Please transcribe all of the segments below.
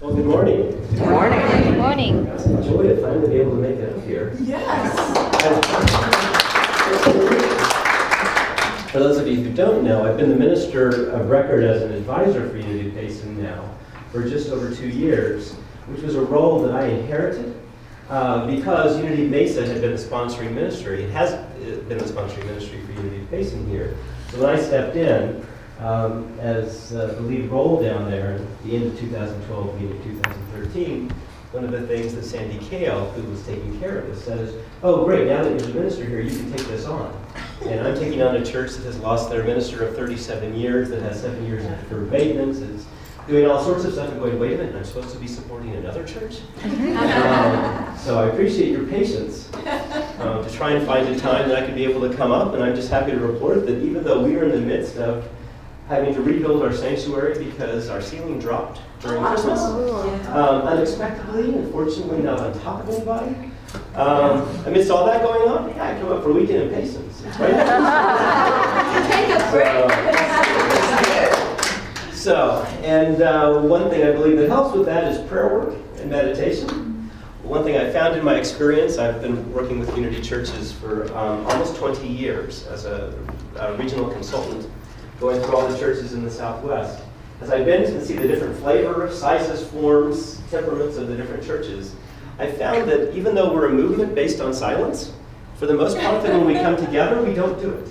Well, good morning. Good morning. Good morning. It's a joy to finally be able to make it up here. Yes. For those of you who don't know, I've been the minister of record as an advisor for Unity of Mesa now for just over 2 years, which was a role that I inherited because Unity of Mesa had been the sponsoring ministry. It has been the sponsoring ministry for Unity of Payson here. So when I stepped in as the lead role down there at the end of 2012, beginning of 2013, one of the things that Sandy Kale, who was taking care of this, says, oh great, now that you're the minister here, you can take this on. And I'm taking on a church that has lost their minister of 37 years, that has 7 years of deferred maintenance, is doing all sorts of stuff, and going, wait a minute, I'm supposed to be supporting another church? So I appreciate your patience to try and find a time that I could be able to come up, and I'm just happy to report that even though we are in the midst of having to rebuild our sanctuary because our ceiling dropped during Christmas, unexpectedly, unfortunately not on top of anybody, amidst all that going on, yeah, I come up for a weekend in Payson. Right? One thing I believe that helps with that is prayer work and meditation. One thing I found in my experience, I've been working with Unity churches for almost 20 years as a regional consultant, going through all the churches in the Southwest. As I've been to see the different flavors, sizes, forms, temperaments of the different churches, I found that even though we're a movement based on silence, for the most part, when we come together, we don't do it.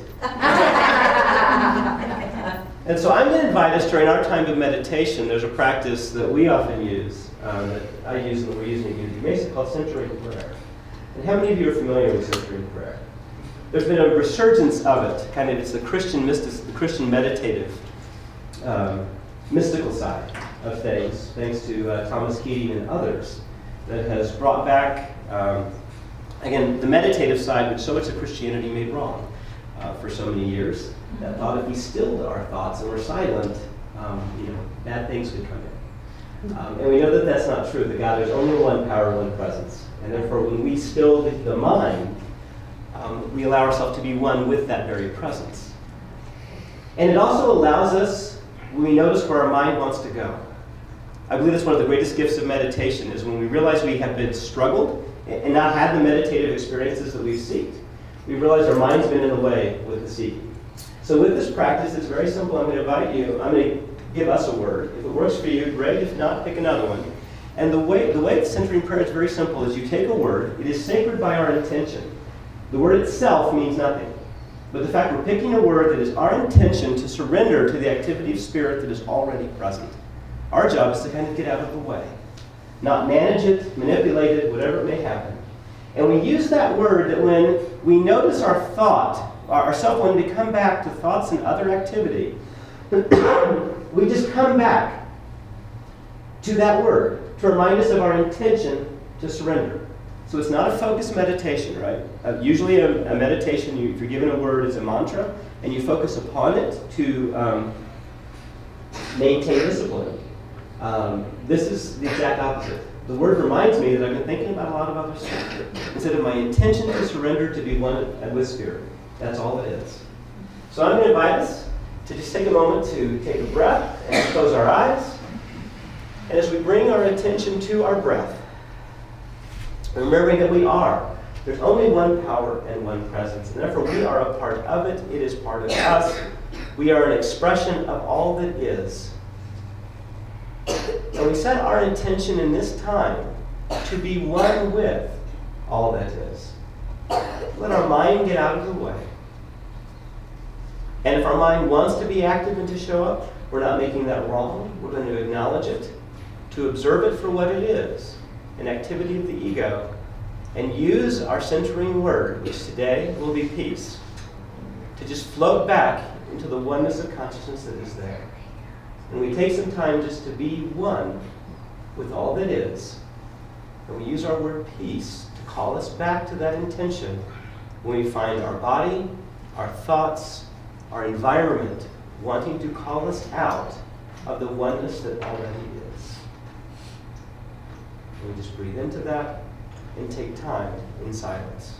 And so I'm going to invite us during our time of meditation. There's a practice that we often use, that I use and we're using at Unity of Mesa, called centering prayer. And how many of you are familiar with centering prayer? There's been a resurgence of it. Kind of, it's the Christian meditative, mystical side of things, thanks to Thomas Keating and others, that has brought back, again, the meditative side, which so much of Christianity made wrong for so many years. That thought if we stilled our thoughts and were silent, bad things would come in. And we know that that's not true, that God, there's only one power, one presence. And therefore, when we still the mind, we allow ourselves to be one with that very presence. And it also allows us, when we notice where our mind wants to go. I believe that's one of the greatest gifts of meditation, is when we realize we have been struggled and not had the meditative experiences that we've sought. We realize our mind's been in the way with the seeking. So with this practice, it's very simple. I'm going to invite you, I'm going to give us a word. If it works for you, great. If not, pick another one. And the way of centering prayer is very simple, is you take a word. It is sacred by our intention. The word itself means nothing. But the fact we're picking a word that is our intention to surrender to the activity of spirit that is already present. Our job is to kind of get out of the way. Not manage it, manipulate it, whatever it may happen. And we use that word that when we notice our thought, ourself wanting to come back to thoughts and other activity, we just come back to that word to remind us of our intention to surrender. So it's not a focused meditation, right? Usually a meditation, if you're given a word, is a mantra, and you focus upon it to maintain discipline. This is the exact opposite. The word reminds me that I've been thinking about a lot of other stuff. Instead of my intention to surrender to be one with Spirit. That's all it is. So I'm going to invite us to just take a moment to take a breath and close our eyes. And as we bring our attention to our breath, remembering that there's only one power and one presence. And therefore we are a part of it. It is part of us. We are an expression of all that is. And we set our intention in this time to be one with all that is. Let our mind get out of the way. And if our mind wants to be active and to show up, we're not making that wrong. We're going to acknowledge it, to observe it for what it is, an activity of the ego, and use our centering word, which today will be peace, to just float back into the oneness of consciousness that is there. And we take some time just to be one with all that is. And we use our word peace to call us back to that intention when we find our body, our thoughts, our environment wanting to call us out of the oneness that already is. And we just breathe into that and take time in silence.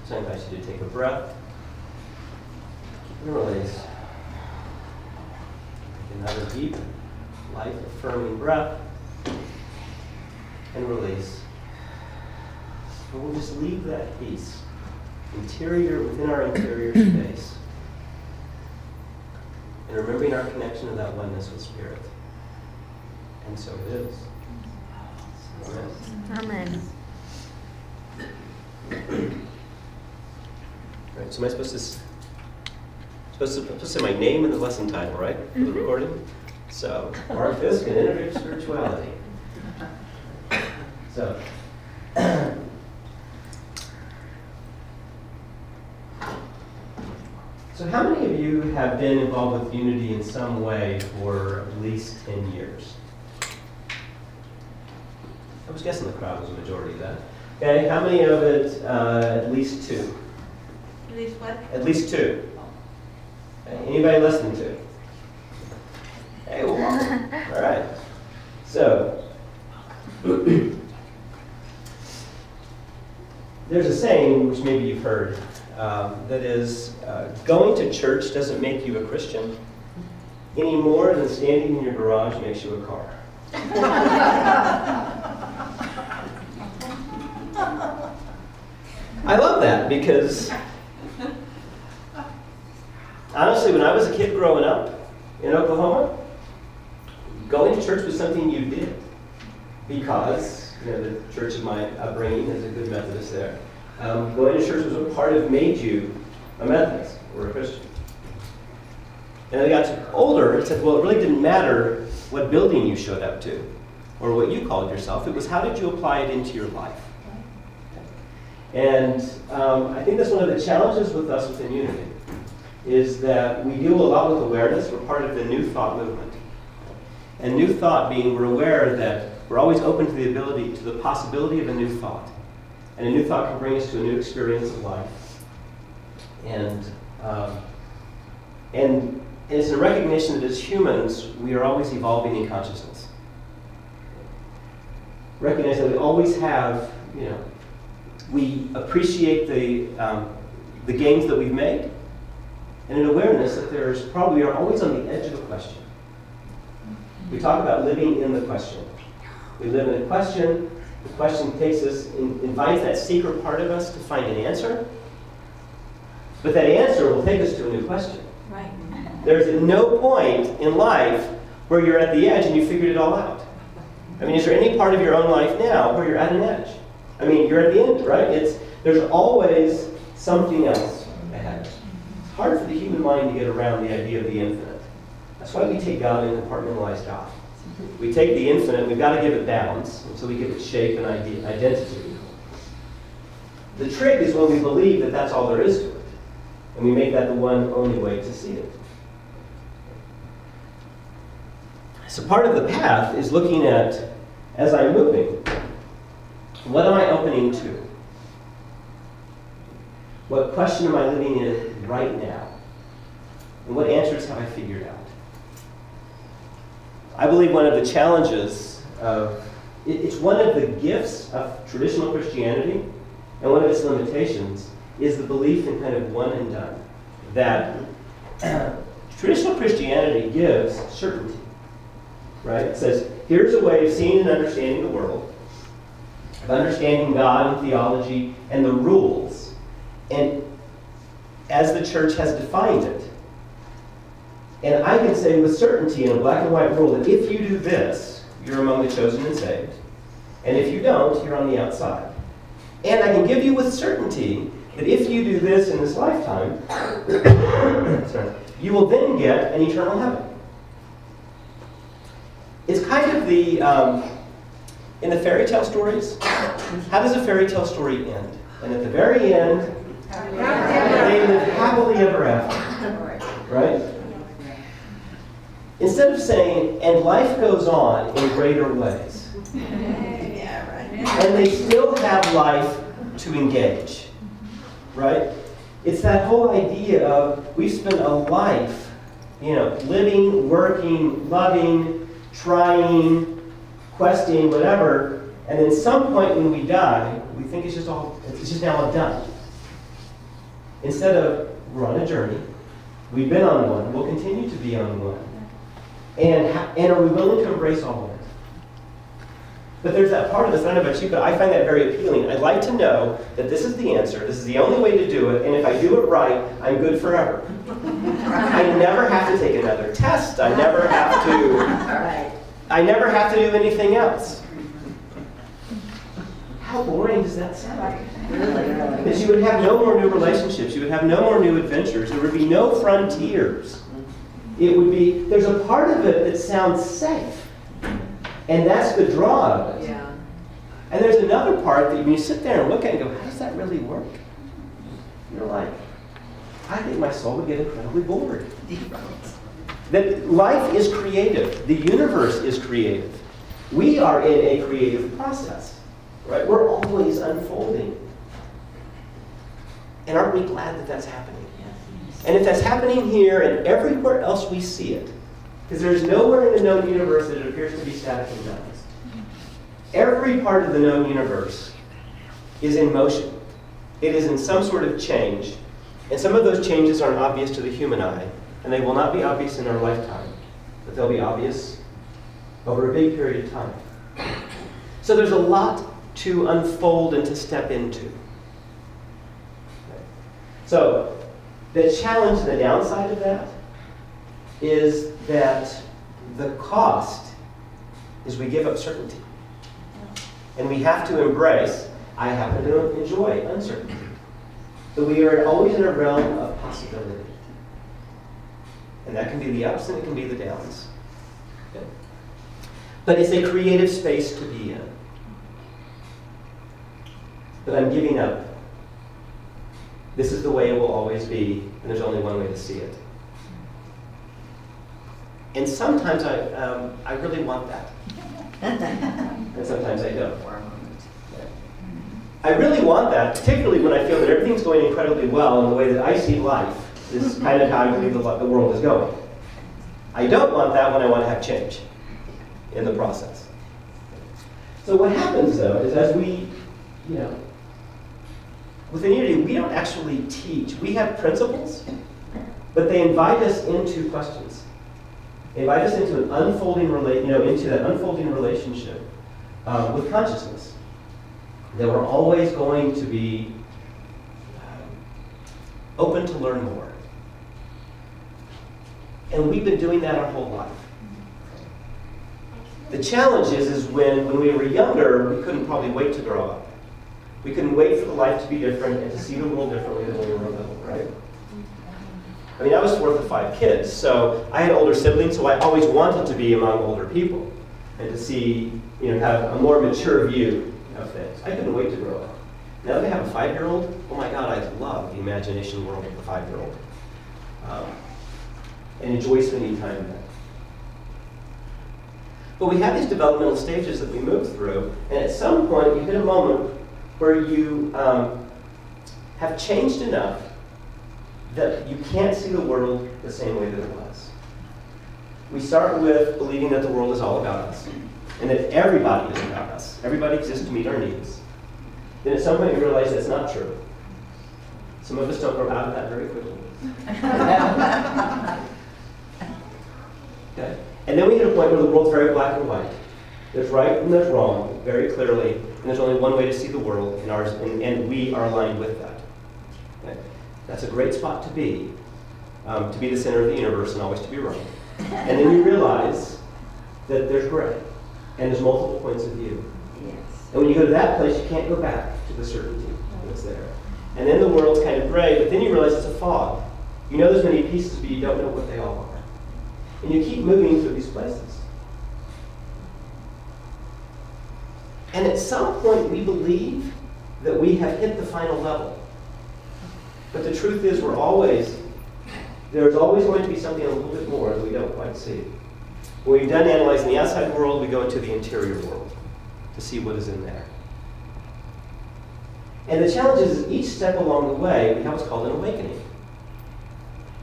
So I invite you to take a breath and release. Take another deep, life-affirming breath and release. And we'll just leave that peace within our interior space. And remembering our connection to that oneness with Spirit. And so it is. Amen. Right, so am I supposed to say my name in the lesson title, right? For the recording? So, Mark Fisk and Innovative Spirituality. So, how many of you have been involved with Unity in some way for at least 10 years? I was guessing the crowd was a majority of that. Okay, how many of it at least 2? At least what? At least 2. Okay, anybody less than 2? Hey, well, welcome. All right. So, there's a saying, which maybe you've heard, that is, going to church doesn't make you a Christian any more than standing in your garage makes you a car. I love that because, honestly, when I was a kid growing up in Oklahoma, going to church was something you did because, the church of my upbringing is a good Methodist there. Going to church was a part of made you a Methodist or a Christian. And as I got older, it said, well, it really didn't matter what building you showed up to or what you called yourself. It was how did you apply it into your life. And I think that's one of the challenges with us within Unity, is that we deal a lot with awareness. We're part of the New Thought movement. And New Thought being we're aware that we're always open to the possibility of a new thought. And a new thought can bring us to a new experience of life. And it's a recognition that as humans, we are always evolving in consciousness. Recognize that we always have, we appreciate the gains that we've made, and an awareness that we are always on the edge of a question. We talk about living in the question. We live in a question. The question takes us, invites that secret part of us to find an answer. But that answer will take us to a new question. Right. There's no point in life where you're at the edge and you figured it all out. I mean, is there any part of your own life now where you're at an edge? I mean, you're at the end, right? There's always something else ahead. It's hard for the human mind to get around the idea of the infinite. That's why we take God and compartmentalize God. We take the infinite, we've got to give it balance, and so we give it shape and identity. The trick is when we believe that that's all there is to it, and we make that the one only way to see it. So part of the path is looking at, as I'm moving, what am I opening to? What question am I living in right now? And what answers have I figured out? I believe one of the challenges it's one of the gifts of traditional Christianity, and one of its limitations is the belief in kind of one and done. That traditional Christianity gives certainty, right? It says, here's a way of seeing and understanding the world, of understanding God and theology and the rules, and as the church has defined it. And I can say with certainty in a black and white rule that if you do this, you're among the chosen and saved. And if you don't, you're on the outside. And I can give you with certainty that if you do this in this lifetime, you will then get an eternal heaven. It's kind of the, in the fairy tale stories, how does a fairy tale story end? And at the very end, they live happily ever after. Right? Instead of saying, and life goes on in greater ways. Yeah, right. And they still have life to engage. Right? It's that whole idea of we've spent a life, living, working, loving, trying, questing, whatever, and then some point when we die, we think it's just now all done. Instead of, we're on a journey, we've been on one, we'll continue to be on one. And are we willing to embrace all of it? But there's that part of us, I don't know about you, but I find that very appealing. I'd like to know that this is the answer, this is the only way to do it, and if I do it right, I'm good forever. I never have to take another test. I never have to do anything else. How boring does that sound? Because you would have no more new relationships, you would have no more new adventures, there would be no frontiers. It would be, there's a part of it that sounds safe. And that's the draw of it. Yeah. And there's another part that when you sit there and look at it and go, how does that really work? You're like, I think my soul would get incredibly bored. That life is creative. The universe is creative. We are in a creative process. Right? We're always unfolding. And aren't we glad that that's happening? And if that's happening here and everywhere else we see it, because there's nowhere in the known universe that it appears to be static and balanced. Every part of the known universe is in motion. It is in some sort of change. And some of those changes aren't obvious to the human eye, and they will not be obvious in our lifetime, but they'll be obvious over a big period of time. So there's a lot to unfold and to step into. So the challenge and the downside of that is that the cost is we give up certainty. And we have to embrace, I happen to enjoy uncertainty. That we are always in a realm of possibility. And that can be the ups and it can be the downs. Okay. But it's a creative space to be in. But I'm giving up. This is the way it will always be, and there's only one way to see it. And sometimes I really want that. And sometimes I don't. I really want that, particularly when I feel that everything's going incredibly well in the way that I see life. This is kind of how I believe the world is going. I don't want that when I want to have change in the process. So what happens, though, is as we, within Unity, we don't actually teach. We have principles, but they invite us into questions. They invite us into an unfolding into that unfolding relationship with consciousness. That we're always going to be open to learn more. And we've been doing that our whole life. The challenge is when we were younger, we couldn't probably wait to grow up. We couldn't wait for the life to be different and to see the world differently than we were little, right? I mean, I was fourth of 5 kids, so I had older siblings, so I always wanted to be among older people and to see, have a more mature view of things. I couldn't wait to grow up. Now that I have a 5-year-old, oh my God, I love the imagination world of the 5-year-old. And enjoy spending time with it. But we have these developmental stages that we move through, and at some point you hit a moment where you have changed enough that you can't see the world the same way that it was. We start with believing that the world is all about us, and that everybody is about us. Everybody exists to meet our needs. Then at some point you realize that's not true. Some of us don't grow out of that very quickly. Okay? And then we hit a point where the world's very black and white. There's right and there's wrong, very clearly, and there's only one way to see the world, and we are aligned with that. Okay? That's a great spot to be the center of the universe and always to be right. And then you realize that there's gray, and there's multiple points of view. Yes. And when you go to that place, you can't go back to the certainty that's there. And then the world's kind of gray, but then you realize it's a fog. You know there's many pieces, but you don't know what they all are. And you keep moving through these places. And at some point, we believe that we have hit the final level. But the truth is, there's always going to be something a little bit more that we don't quite see. When we've done analyzing the outside world, we go into the interior world to see what is in there. And the challenge is, each step along the way, we have what's called an awakening.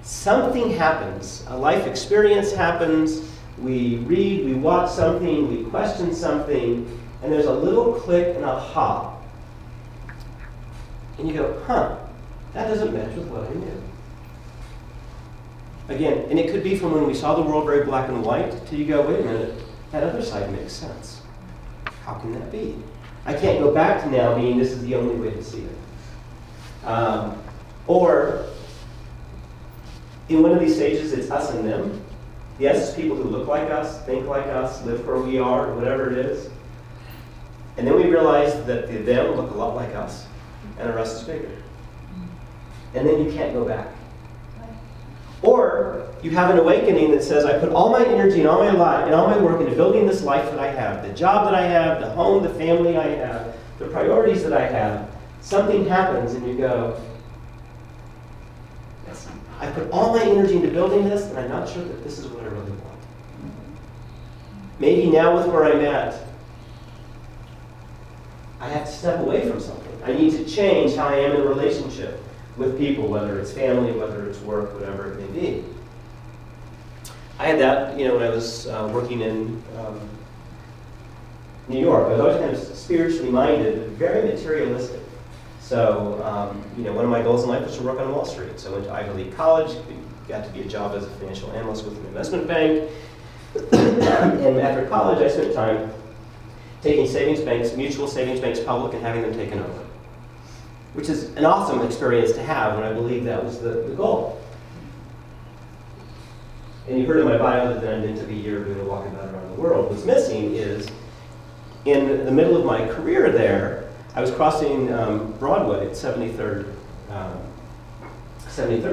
Something happens. A life experience happens. We read, we watch something, we question something, and there's a little click and a aha. And you go, huh, That doesn't match with what I knew. Again, and it could be from when we saw the world very black and white, till you go, wait a minute, that other side makes sense. How can that be? I can't go back to now being this is the only way to see it. Or, in one of these stages, it's us and them. Yes, it's people who look like us, think like us, live where we are, whatever it is. And then we realize that the them look a lot like us, and the rest is bigger. And then you can't go back. Or you have an awakening that says, I put all my energy and all my life and all my work into building this life that I have, the job that I have, the home, the family I have, the priorities that I have. Something happens and you go, I put all my energy into building this, and I'm not sure that this is what I really want. Maybe now with where I'm at, I have to step away from something. I need to change how I am in a relationship with people, whether it's family, whether it's work, whatever it may be. I had that, when I was working in New York. I was always kind of spiritually minded, very materialistic. So, one of my goals in life was to work on Wall Street. So I went to Ivy League College, got to be a job as a financial analyst with an investment bank. And after college, I spent time taking savings banks, mutual savings banks public, and having them taken over, which is an awesome experience to have, and I believe that was the goal. And you heard in my bio that I'm into the year doing a walkabout around the world. What's missing is, in the middle of my career there, I was crossing Broadway at 73rd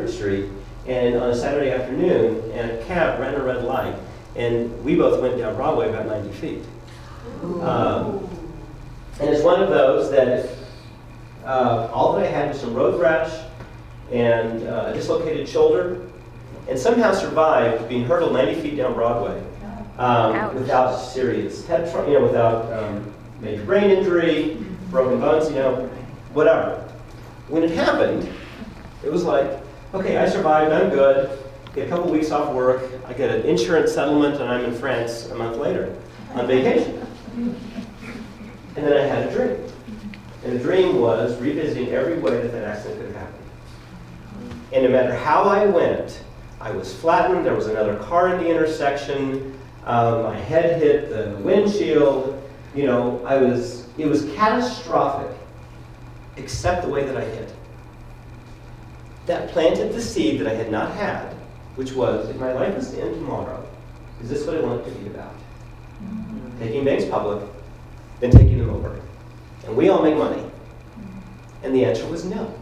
Street, and on a Saturday afternoon, and a cab ran a red light, and we both went down Broadway about 90 feet. And it's one of those that all that I had was some road rash and a dislocated shoulder, and somehow survived being hurtled 90 feet down Broadway without serious head trauma, without major brain injury, broken bones, whatever. When it happened, it was like, okay, I survived, I'm good, get a couple weeks off work, I get an insurance settlement, and I'm in France a month later on vacation. And then I had a dream. And the dream was revisiting every way that accident could have happened. And no matter how I went, I was flattened, there was another car in the intersection, my head hit the windshield, it was catastrophic, except the way that I hit. That planted the seed that I had not had, which was, if my life is to end tomorrow, is this what I want it to be about? Taking banks public, then taking them over. And we all make money. And the answer was no.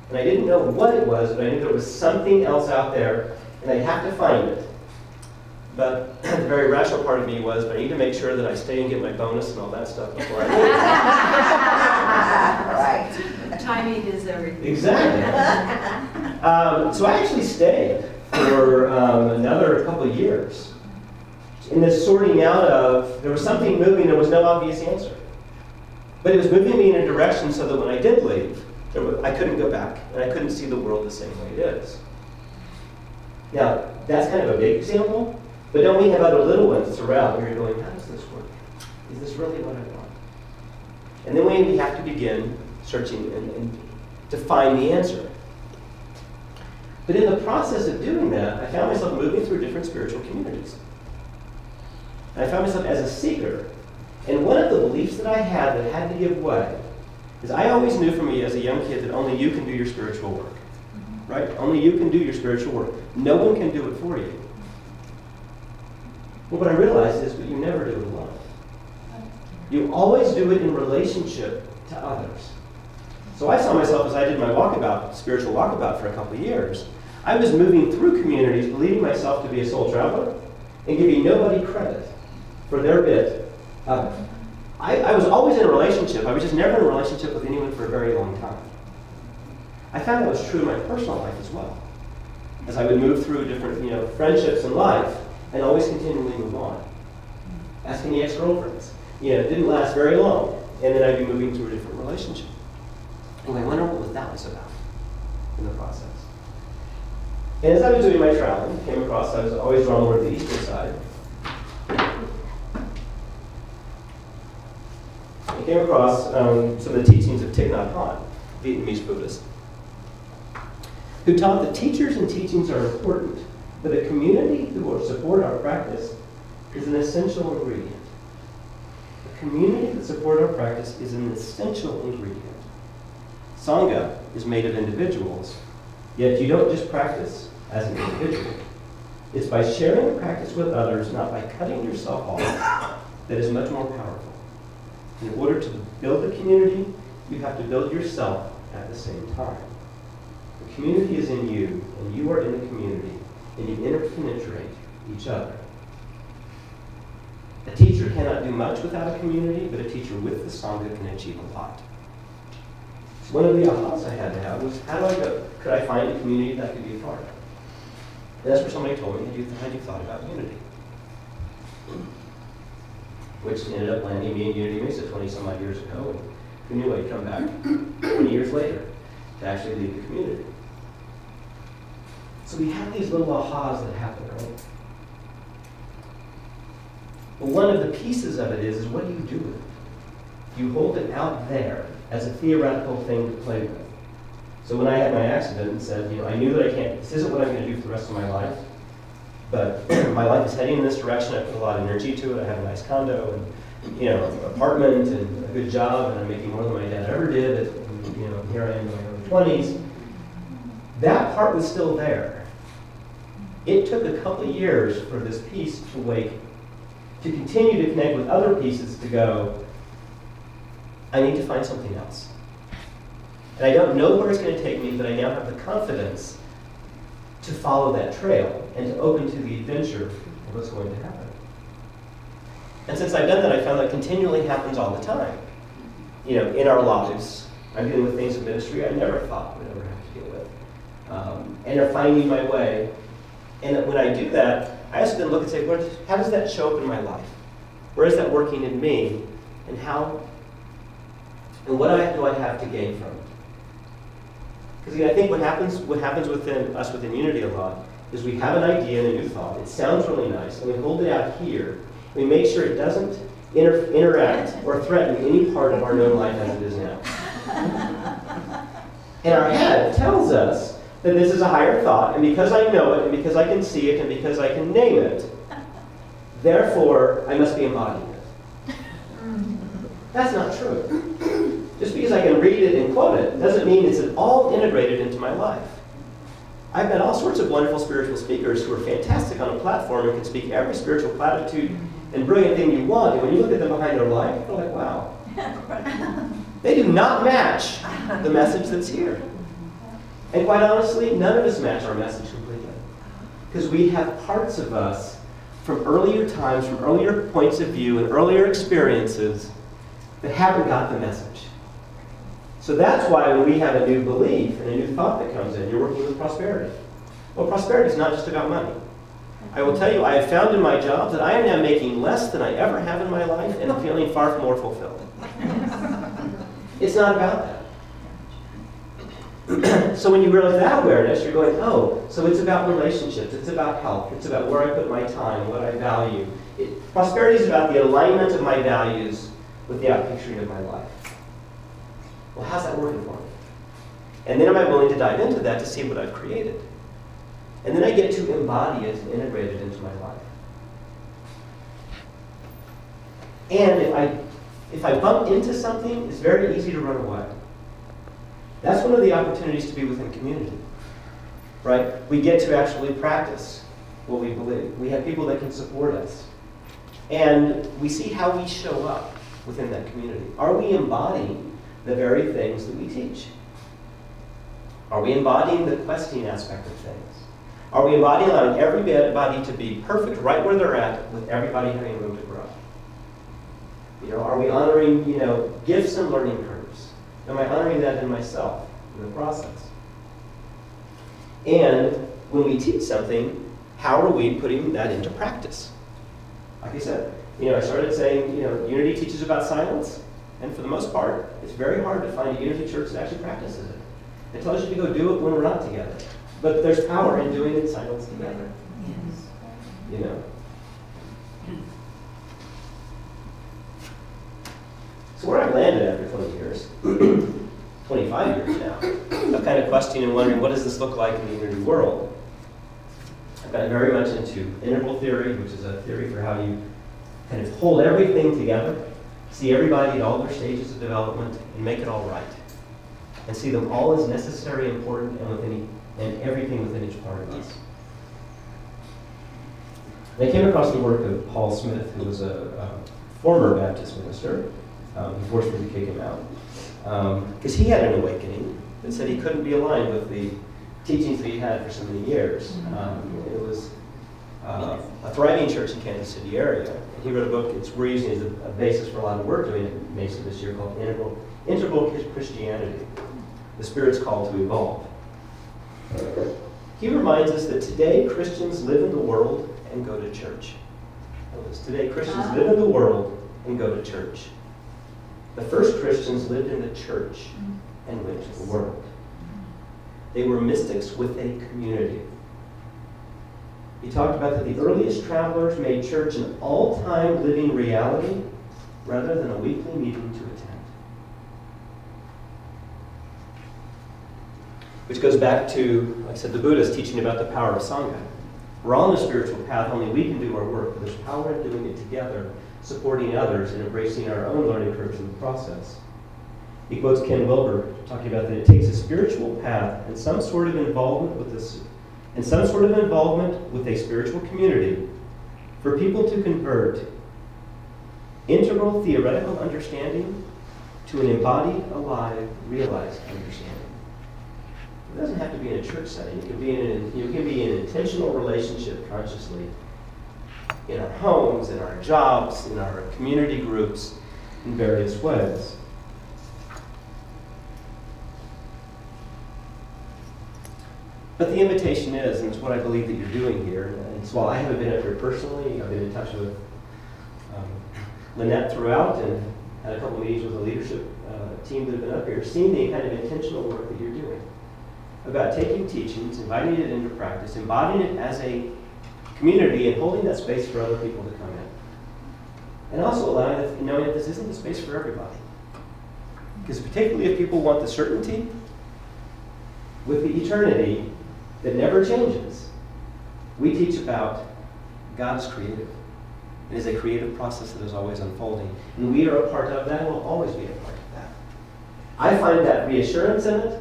And I didn't know what it was, but I knew there was something else out there, and I'd have to find it. But the very rational part of me was, but I need to make sure that I stay and get my bonus and all that stuff before I leave. Right. Timing is everything. Exactly. So I actually stayed for another couple of years. In this sorting out of, there was something moving, there was no obvious answer. But it was moving me in a direction so that when I did leave, I couldn't go back, and I couldn't see the world the same way it is. Now, that's kind of a big example, but don't we have other little ones throughout where you're going, how does this work? Is this really what I want? And then we have to begin searching and to find the answer. But in the process of doing that, I found myself moving through different spiritual communities. And I found myself as a seeker. And one of the beliefs that I had to give way is I always knew for me as a young kid that only you can do your spiritual work. Right? Only you can do your spiritual work. No one can do it for you. Well, what I realized is that you never do it alone. You always do it in relationship to others. So I saw myself as I did my walkabout, spiritual walkabout for a couple of years. I was moving through communities, believing myself to be a soul traveler, and giving nobody credit for their bit of it. I was always in a relationship. I was just never in a relationship with anyone for a very long time. I found that was true in my personal life as well. As I would move through different, friendships in life, and always continually move on. Ask any ex-girlfriends. It didn't last very long, and then I'd be moving through a different relationship. And I wonder what that was about in the process. And as I was doing my traveling, I came across, I was always drawn toward the eastern side. I came across some of the teachings of Thich Nhat Hanh, Vietnamese Buddhist. who taught that teachers and teachings are important, but a community who will support our practice is an essential ingredient. A community that supports our practice is an essential ingredient. Sangha is made of individuals, yet you don't just practice as an individual. It's by sharing the practice with others, not by cutting yourself off, that is much more powerful. In order to build a community, you have to build yourself at the same time. The community is in you, and you are in the community, and you interpenetrate each other. A teacher cannot do much without a community, but a teacher with the Sangha can achieve a lot. So one of the ahas I had to have was, could I find a community that I could be a part of? And that's where somebody told me, had you thought about Unity? Which ended up landing me in Unity of Mesa 20 some odd years ago, and who knew I'd come back 20 years later to actually lead the community. So we have these little ahas that happen, right? But one of the pieces of it is what do you do with it? You hold it out there as a theoretical thing to play with. So when I had my accident and said, I knew that this isn't what I'm going to do for the rest of my life, but my life is heading in this direction. I put a lot of energy to it. I have a nice condo and, apartment and a good job, and I'm making more than my dad ever did. And, here I am in my early 20s. That part was still there. It took a couple of years for this piece to continue to connect with other pieces to go, I need to find something else. And I don't know where it's going to take me, but I now have the confidence to follow that trail and to open to the adventure of what's going to happen. And since I've done that, I found that continually happens all the time. In our lives, I'm dealing with things in ministry I never thought would ever have to deal with. And are finding my way. And when I do that, I also then look and say, how does that show up in my life? Where is that working in me? And what do I have to gain from it? Because I think what happens within us within Unity a lot is we have an idea and a new thought. It sounds really nice, and we hold it out here. We make sure it doesn't interact or threaten any part of our known life as it is now. And our head tells us that this is a higher thought, and because I know it, and because I can see it, and because I can name it, therefore I must be embodying it. That's not true. Just because I can read it and quote it doesn't mean it's all integrated into my life. I've met all sorts of wonderful spiritual speakers who are fantastic on a platform and can speak every spiritual platitude and brilliant thing you want, and when you look at them behind their life, you're like, wow. They do not match the message that's here. And quite honestly, none of us match our message completely. Because we have parts of us from earlier times, from earlier points of view and earlier experiences that haven't got the message. So that's why when we have a new belief and a new thought that comes in, you're working with prosperity. Well, prosperity is not just about money. I will tell you, I have found in my job that I am now making less than I ever have in my life and I'm feeling far from more fulfilled. It's not about that. So when you realize that awareness, you're going, oh, so it's about relationships, it's about health, it's about where I put my time, what I value. Prosperity is about the alignment of my values with the outpicturing of my life. Well, how's that working for me? And then am I willing to dive into that to see what I've created? And then I get to embody it and integrate it into my life. And if I bump into something, it's very easy to run away. That's one of the opportunities to be within community, right? We get to actually practice what we believe. We have people that can support us. And we see how we show up within that community. Are we embodying the very things that we teach? Are we embodying the questing aspect of things? Are we embodying allowing everybody to be perfect right where they're at with everybody having room to grow? Are we honoring, gifts and learning curves? Am I honoring that in myself, in the process? And when we teach something, how are we putting that into practice? Like I said, I started saying, Unity teaches about silence. And for the most part, it's very hard to find a Unity church that actually practices it. It tells you to go do it when we're not together. But there's power in doing it in silence together. Yes. So where I've landed after 20 years, 25 years now, of kind of questioning and wondering, what does this look like in the Unity world? I've gotten very much into integral theory, which is a theory for how you kind of hold everything together, see everybody at all their stages of development, and make it all right. And see them all as necessary, important, and everything within each part of us. I came across the work of Paul Smith, who was a former Baptist minister. He forced me to kick him out. Because he had an awakening that said he couldn't be aligned with the teachings that he had for so many years. It was a thriving church in Kansas City area. He wrote a book, we're using it as a basis for a lot of work doing it in Mesa this year, called Integral Christianity, the Spirit's Call to Evolve. He reminds us that today Christians live in the world and go to church. Notice, today Christians live in the world and go to church. The first Christians lived in the church and went to the world. They were mystics with a community. He talked about that the earliest travelers made church an all-time living reality rather than a weekly meeting to attend. Which goes back to, like I said, the Buddha's teaching about the power of Sangha. We're all on a spiritual path, only we can do our work, but there's power in doing it together, supporting others, and embracing our own learning curves in the process. He quotes Ken Wilber talking about that it takes a spiritual path and some sort of involvement with a spiritual community for people to convert integral theoretical understanding to an embodied, alive, realized understanding. It doesn't have to be in a church setting. It can be in an intentional relationship consciously in our homes, in our jobs, in our community groups, in various ways. But the invitation is, and it's what I believe that you're doing here, and so while I haven't been up here personally, I've been in touch with Lynette throughout and had a couple meetings with the leadership team that have been up here, seeing the kind of intentional work that you're doing about taking teachings, inviting it into practice, embodying it as a community, and holding that space for other people to come in. And also knowing that this isn't the space for everybody. Because particularly if people want the certainty with the eternity that never changes, we teach about God's creative. It is a creative process that is always unfolding. And we are a part of that, and will always be a part of that. I find that reassurance in it,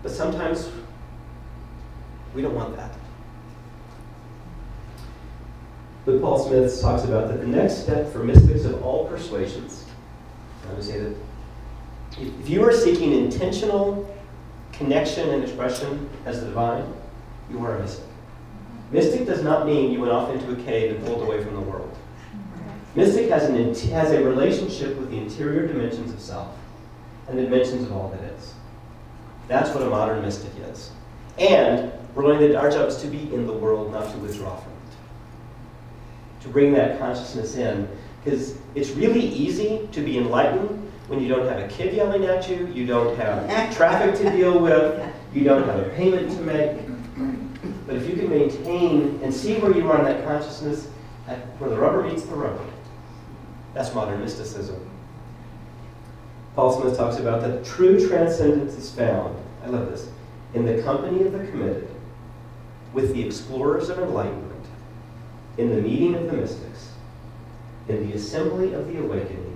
but sometimes we don't want that. But Paul Smith talks about that the next step for mystics of all persuasions, I would say that if you are seeking intentional connection and expression as the divine, you are a mystic. Mystic does not mean you went off into a cave and pulled away from the world. Mystic has a relationship with the interior dimensions of self and the dimensions of all that is. That's what a modern mystic is. And we're learning that our job is to be in the world, not to withdraw from it. To bring that consciousness in. Because it's really easy to be enlightened when you don't have a kid yelling at you, you don't have traffic to deal with, you don't have a payment to make. But if you can maintain and see where you are in that consciousness, where the rubber meets the road, that's modern mysticism. Paul Smith talks about that true transcendence is found, I love this, in the company of the committed, with the explorers of enlightenment, in the meeting of the mystics, in the assembly of the awakening,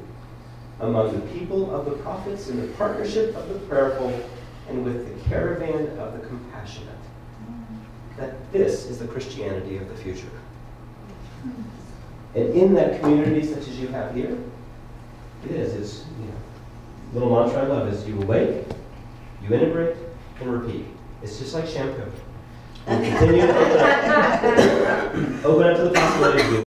among the people of the prophets, in the partnership of the prayerful, and with the caravan of the compassionate. That this is the Christianity of the future. And in that community such as you have here, it's little mantra I love is you awake, you integrate, and repeat. It's just like shampoo. We'll continue to open up to the possibility of